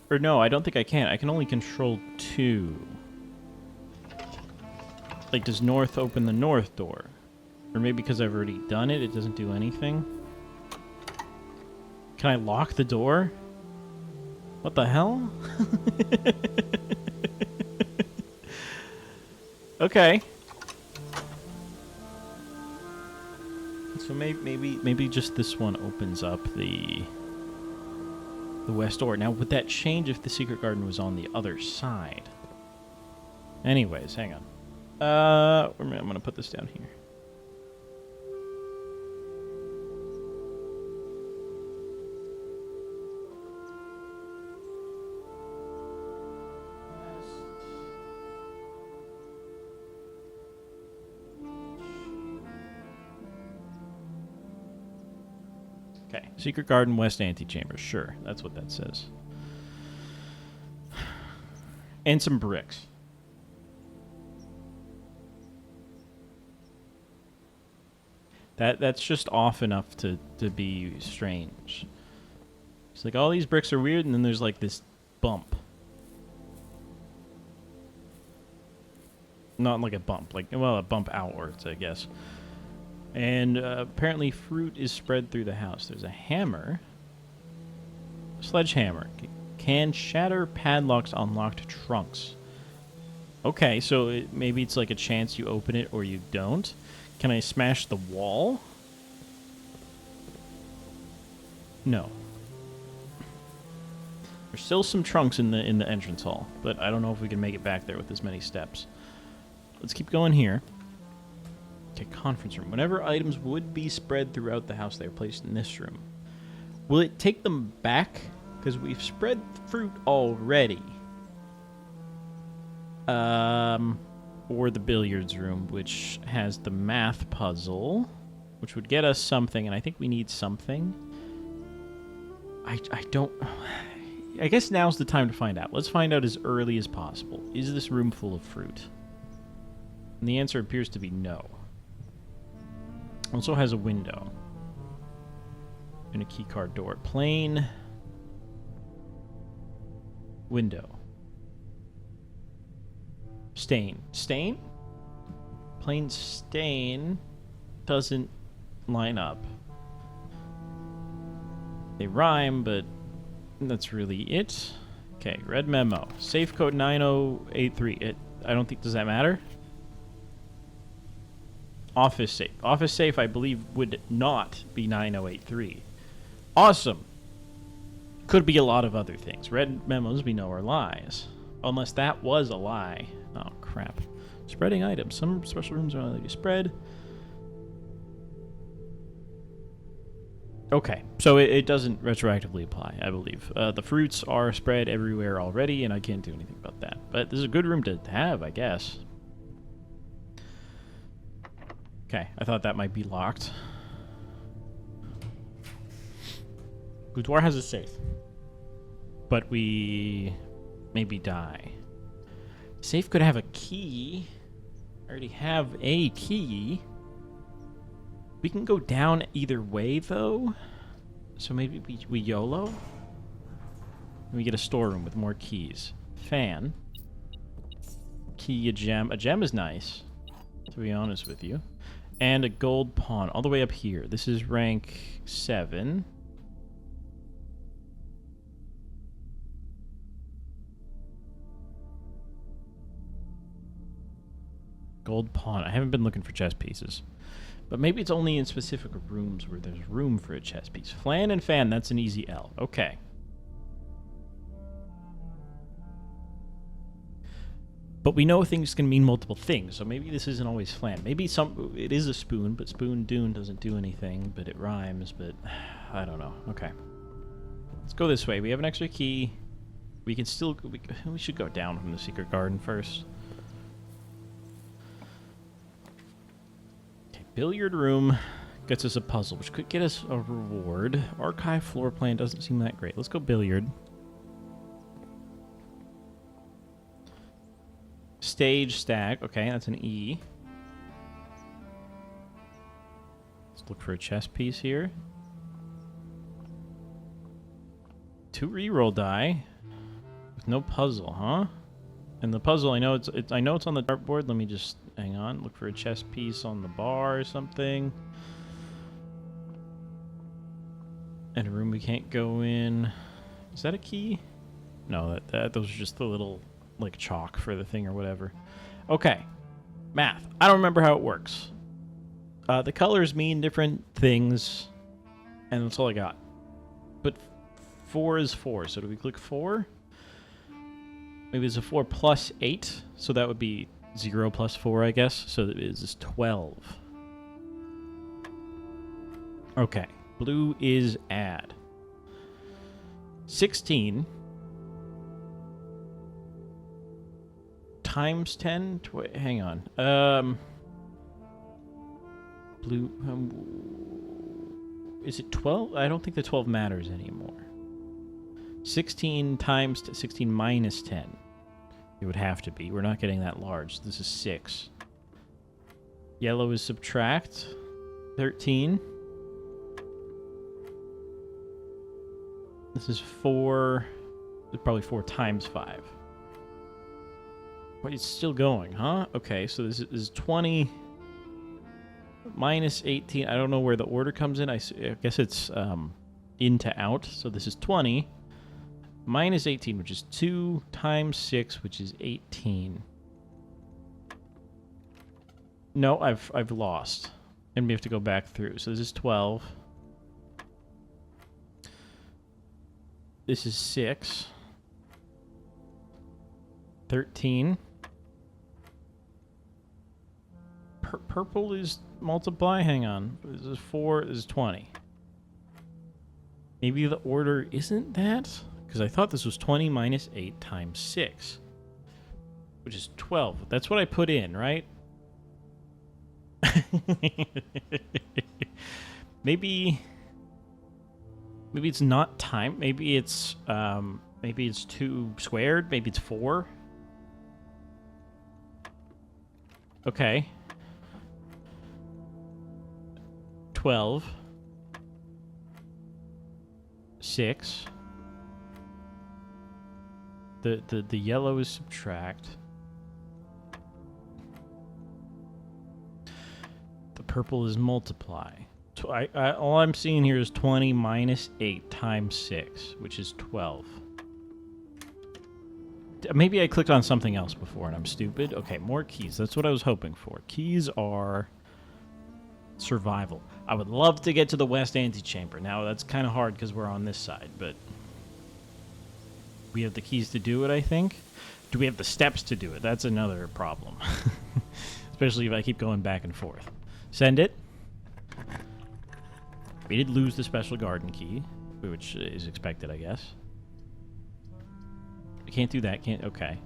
Or no, I don't think I can. I can only control 2. Like, does north open the north door? Or maybe because I've already done it, it doesn't do anything? Can I lock the door? What the hell? Okay. So maybe just this one opens up the west door. Now, would that change if the secret garden was on the other side? Anyways, hang on. I'm gonna put this down here. Okay, secret garden, west antechamber. Sure, that's what that says. And some bricks. That's just off enough to be strange. It's like all these bricks are weird, and then there's like this bump. Not like a bump, like, well, a bump outwards, I guess. And apparently fruit is spread through the house. There's a hammer. Sledgehammer. Can shatter padlocks on locked trunks. Okay, so maybe it's like a chance you open it or you don't. Can I smash the wall? No. There's still some trunks in the entrance hall, but I don't know if we can make it back there with as many steps. Let's keep going here. Okay, conference room. Whenever items would be spread throughout the house, they are placed in this room. Will it take them back? Because we've spread fruit already. Or the billiards room, which has the math puzzle, which would get us something, and I think we need something. I don't... I guess now's the time to find out. Let's find out as early as possible. Is this room full of fruit? And the answer appears to be no. Also has a window. And a keycard door. Plain window. Stain. Stain? Plain stain doesn't line up. They rhyme, but that's really it. Okay, red memo. Safe code 9083. I don't think... Does that matter? Office safe. Office safe, I believe, would not be 9083. Awesome. Could be a lot of other things. Red memos we know are lies. Unless that was a lie. Oh, crap. Spreading items. Some special rooms are only let you spread. Okay, so it doesn't retroactively apply, I believe. The fruits are spread everywhere already, and I can't do anything about that. but this is a good room to have, I guess. Okay, I thought that might be locked. Boudoir has a safe. But we maybe die. Safe could have a key. I already have a key. We can go down either way, though. So maybe we YOLO. And we get a storeroom with more keys. Fan. Key, a gem. A gem is nice, to be honest with you. And a gold pawn all the way up here. This is rank 7. Gold pawn. I haven't been looking for chess pieces. But maybe it's only in specific rooms where there's room for a chess piece. Flan and fan, that's an easy L. Okay. But we know things can mean multiple things, so maybe this isn't always flan. Maybe it is a spoon, but spoon dune doesn't do anything, but it rhymes, but I don't know. Okay. Let's go this way. We have an extra key. We can still... We should go down from the secret garden first. Okay, billiard room gets us a puzzle, which could get us a reward. Archive floor plan doesn't seem that great. Let's go billiard. Stage stack. Okay, that's an E. Let's look for a chess piece here. 2 reroll die with no puzzle, huh? And the puzzle, I know it's on the dartboard. Let me just hang on. Look for a chess piece on the bar or something. And a room we can't go in. Is that a key? No, those are just the little like chalk for the thing or whatever. Okay. Math. I don't remember how it works. The colors mean different things, and that's all I got. But 4 is 4, so do we click 4? Maybe it's a 4 plus 8, so that would be 0 plus 4, I guess. So it is 12. Okay. Blue is add. 16 times 10? Hang on. Blue... is it 12? I don't think the 12 matters anymore. 16 times... 16 minus 10. It would have to be. We're not getting that large. This is 6. Yellow is subtract. 13. This is 4... probably 4 times 5. Wait, it's still going, huh? Okay, so this is 20 minus 18. I don't know where the order comes in. I guess it's in to out. So this is 20 minus 18, which is 2 times 6, which is 18. No, I've lost. And we have to go back through. So this is 12. This is 6. 13. Purple is multiply. Hang on. This is 4. This is 20. Maybe the order isn't that? Because I thought this was 20 minus 8 times 6. Which is 12. That's what I put in, right? Maybe it's not time. Maybe it's 2 squared. Maybe it's 4. Okay. 12. 6. The yellow is subtract. The purple is multiply. All I'm seeing here is 20 minus 8 times 6, which is 12. Maybe I clicked on something else before and I'm stupid. Okay, more keys. That's what I was hoping for. Keys are survival. I would love to get to the west antechamber. Now, that's kind of hard because we're on this side, but we have the keys to do it, I think. Do we have the steps to do it? That's another problem. Especially if I keep going back and forth. Send it. We did lose the special garden key, which is expected, I guess. I can't do that. Okay.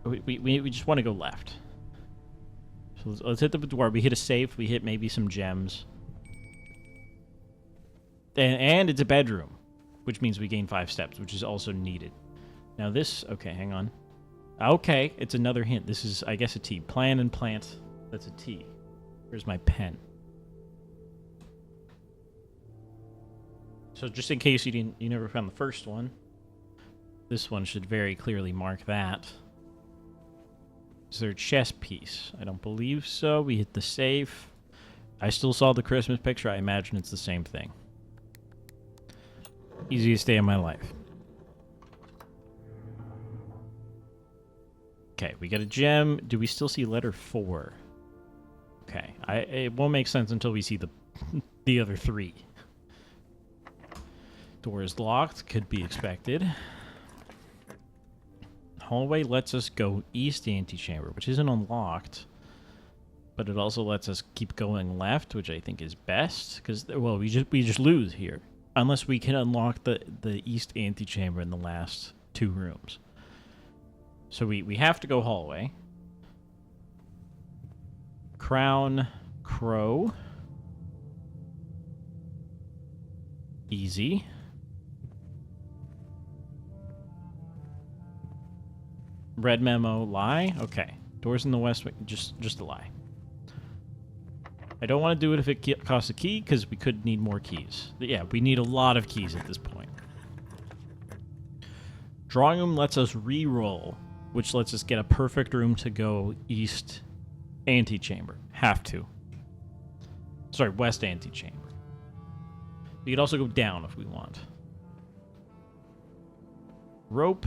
We just want to go left. So let's hit the door. We hit a safe. We hit maybe some gems. And it's a bedroom, which means we gain 5 steps, which is also needed. Now this... Okay, hang on. Okay, it's another hint. This is, I guess, a T. Plan and plant. That's a T. Here's my pen. So just in case you never found the first one, this one should very clearly mark that. Is there a chess piece? I don't believe so. We hit the safe. I still saw the Christmas picture. I imagine it's the same thing. Easiest day of my life. Okay, we got a gem. Do we still see letter 4? Okay, it won't make sense until we see the other 3. Door is locked. Could be expected. Hallway lets us go east antechamber, which isn't unlocked. But it also lets us keep going left, which I think is best. Because, well, we just lose here. Unless we can unlock the east antechamber in the last 2 rooms. So we have to go hallway. Crown, crow. Easy. Red memo, lie. Okay. Doors in the west wing, just a lie. I don't want to do it if it costs a key, because we could need more keys. But yeah, we need a lot of keys at this point. Drawing room lets us re-roll, which lets us get a perfect room to go east antechamber. Have to. Sorry, west antechamber. We could also go down if we want. Rope.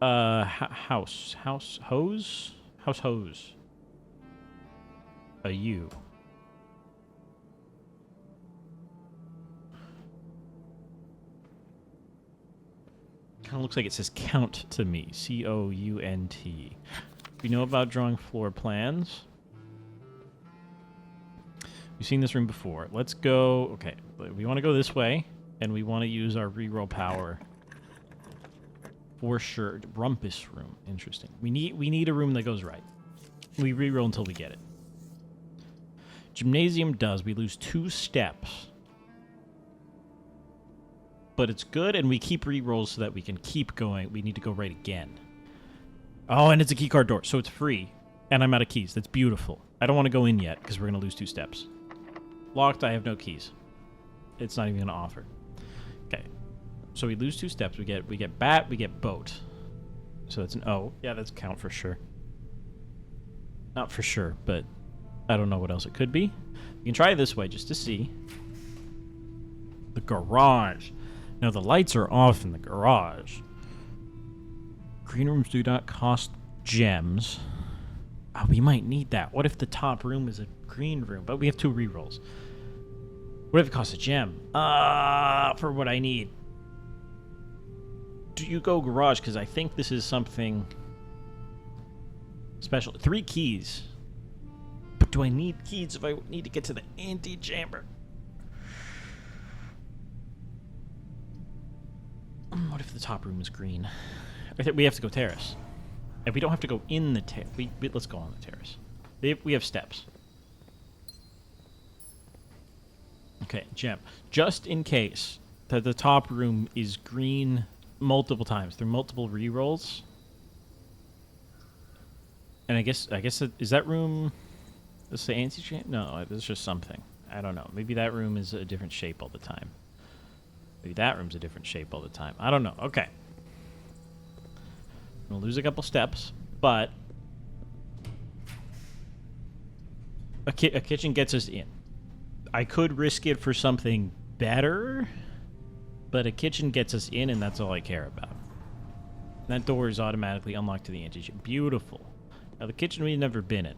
House hose? House hose. A U. Kind of looks like it says count to me. C-O-U-N-T. We know about drawing floor plans. We've seen this room before. Let's go... Okay, we want to go this way, and we want to use our reroll power for sure. Rumpus room. Interesting. We need a room that goes right. We reroll until we get it. Gymnasium does. We lose 2 steps. But it's good, and we keep rerolls so that we can keep going. We need to go right again. Oh, and it's a keycard door, so it's free. And I'm out of keys. That's beautiful. I don't want to go in yet, because we're going to lose 2 steps. Locked, I have no keys. It's not even going to offer. Okay. So we lose 2 steps. We get bat, we get boat. So it's an O. Yeah, that's count for sure. Not for sure, but I don't know what else it could be. You can try it this way just to see. The garage. Now the lights are off in the garage. Green rooms do not cost gems. Oh, we might need that. What if the top room is a green room? But we have 2 rerolls. What if it costs a gem? For what I need. Do you go garage? Because I think this is something special. 3 keys. But do I need keys if I need to get to the antechamber? What if the top room is green? I think we have to go terrace. And we don't have to go in the terrace. Let's go on the terrace. We have steps. Okay, gem. Just in case that the top room is green multiple times through multiple rerolls. And I guess is that room? Is the antechamber? No, it's just something. I don't know. Maybe that room is a different shape all the time. Maybe that room's a different shape all the time. I don't know. Okay. I'm gonna lose a couple steps, but a kitchen gets us in. I could risk it for something better, but a kitchen gets us in, and that's all I care about. That door is automatically unlocked to the antechamber. Beautiful. Now, the kitchen we've never been in.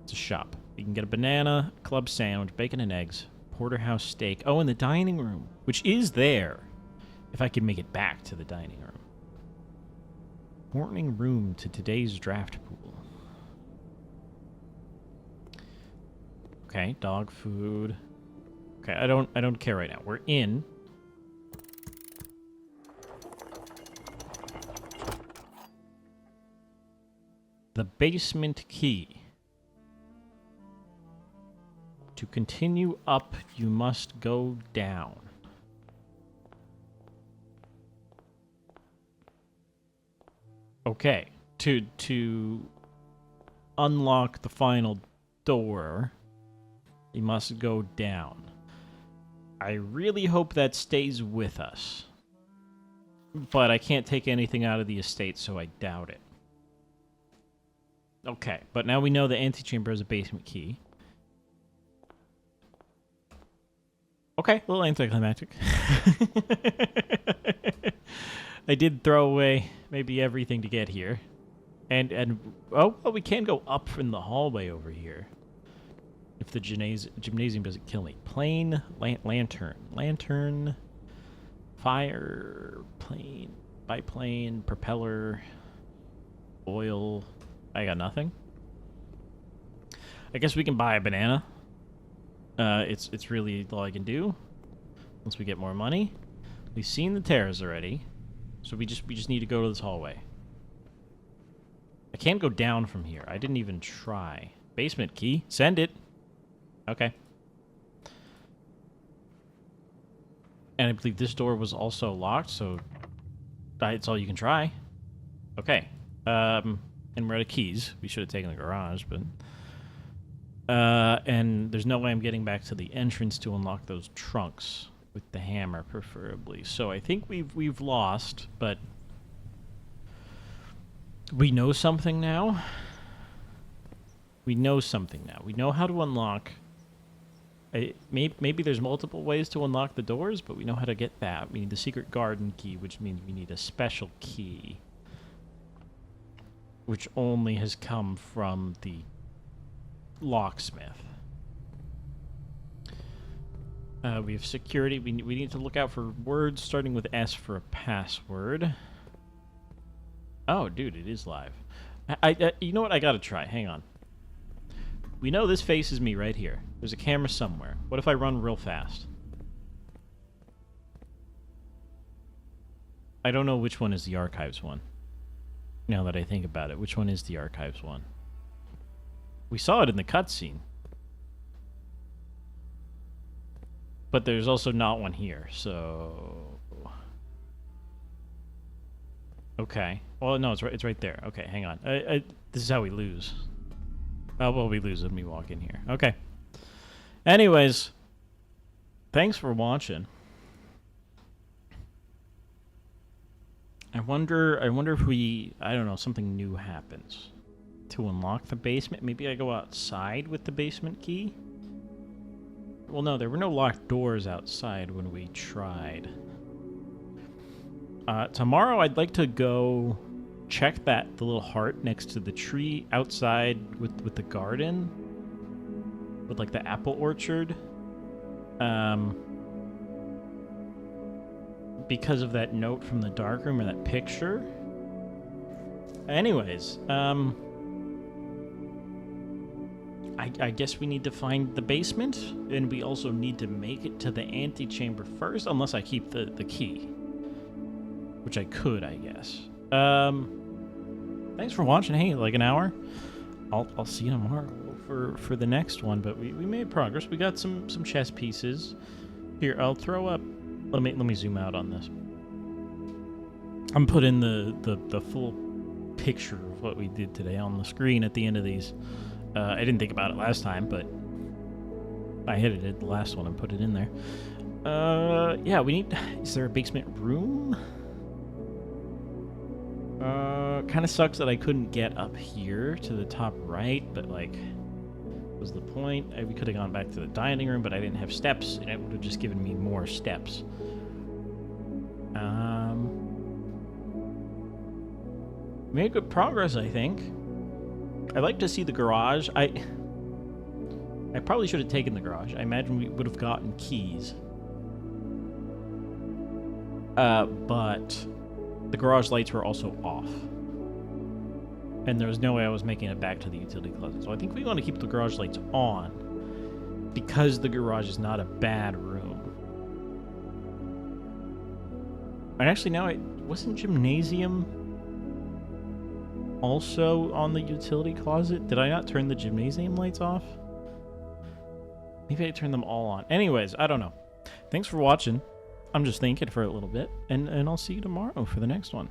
It's a shop. You can get a banana, club sandwich, bacon and eggs, porterhouse steak. Oh, and the dining room, which is there, if I can make it back to the dining room. Morning room to today's draft pool. Okay, dog food. Okay, I don't care right now. We're in. The basement key. To continue up, you must go down. Okay. To unlock the final door, you must go down. I really hope that stays with us. But I can't take anything out of the estate, so I doubt it. Okay, but now we know the antechamber has a basement key. Okay, a little anticlimactic. I did throw away maybe everything to get here. And oh, well, we can go up in the hallway over here. If the gymnasium doesn't kill me. Plane, lantern, fire, plane, biplane, propeller, oil. I got nothing. I guess we can buy a banana. It's really all I can do. Once we get more money. We've seen the terrace already. So we just need to go to this hallway. I can't go down from here. I didn't even try. Basement key. Send it. Okay. And I believe this door was also locked, so it's all you can try. Okay. And we're out of keys. We should have taken the garage, but... and there's no way I'm getting back to the entrance to unlock those trunks. With the hammer, preferably. So I think we've lost, but... We know something now. We know something now. We know how to unlock... maybe there's multiple ways to unlock the doors, but we know how to get that. We need the secret garden key, which means we need a special key. Which only has come from the locksmith. We have security. We need to look out for words starting with S for a password. Oh, dude, it is live. You know what? I gotta try. Hang on. We know this face is me right here. There's a camera somewhere. What if I run real fast? I don't know which one is the archives one. Now that I think about it, which one is the archives one? We saw it in the cutscene. But there's also not one here, so... Okay. Well, no, it's right there. Okay, hang on. This is how we lose. Oh, well, we lose when we walk in here. Okay. Anyways, thanks for watching. I wonder if I don't know, something new happens to unlock the basement. Maybe I go outside with the basement key? Well, no, there were no locked doors outside when we tried. Tomorrow I'd like to go check the little heart next to the tree outside with the garden. With, like, the apple orchard. Because of that note from the darkroom or that picture. Anyways, I guess we need to find the basement, and we also need to make it to the antechamber first, unless I keep the key. Which I could, I guess. Thanks for watching. Hey, like an hour. I'll see you tomorrow for the next one, but we made progress. We got some chess pieces. Here, I'll throw up... Let me zoom out on this. I'm putting the full picture of what we did today on the screen at the end of these. I didn't think about it last time, but I edited the last one and put it in there. Yeah, we need... Is there a basement room? Kind of sucks that I couldn't get up here to the top right, but, like, was the point? We could have gone back to the dining room, but I didn't have steps, and it would have just given me more steps. Made good progress, I think. I'd like to see the garage. I probably should have taken the garage. I imagine we would have gotten keys. But the garage lights were also off. And there was no way I was making it back to the utility closet. So I think we want to keep the garage lights on because the garage is not a bad room. And actually now it wasn't gymnasium. also on the utility closet. Did I not turn the gymnasium lights off? Maybe I turned them all on. Anyways, I don't know. Thanks for watching. I'm just thinking for a little bit, and I'll see you tomorrow for the next one.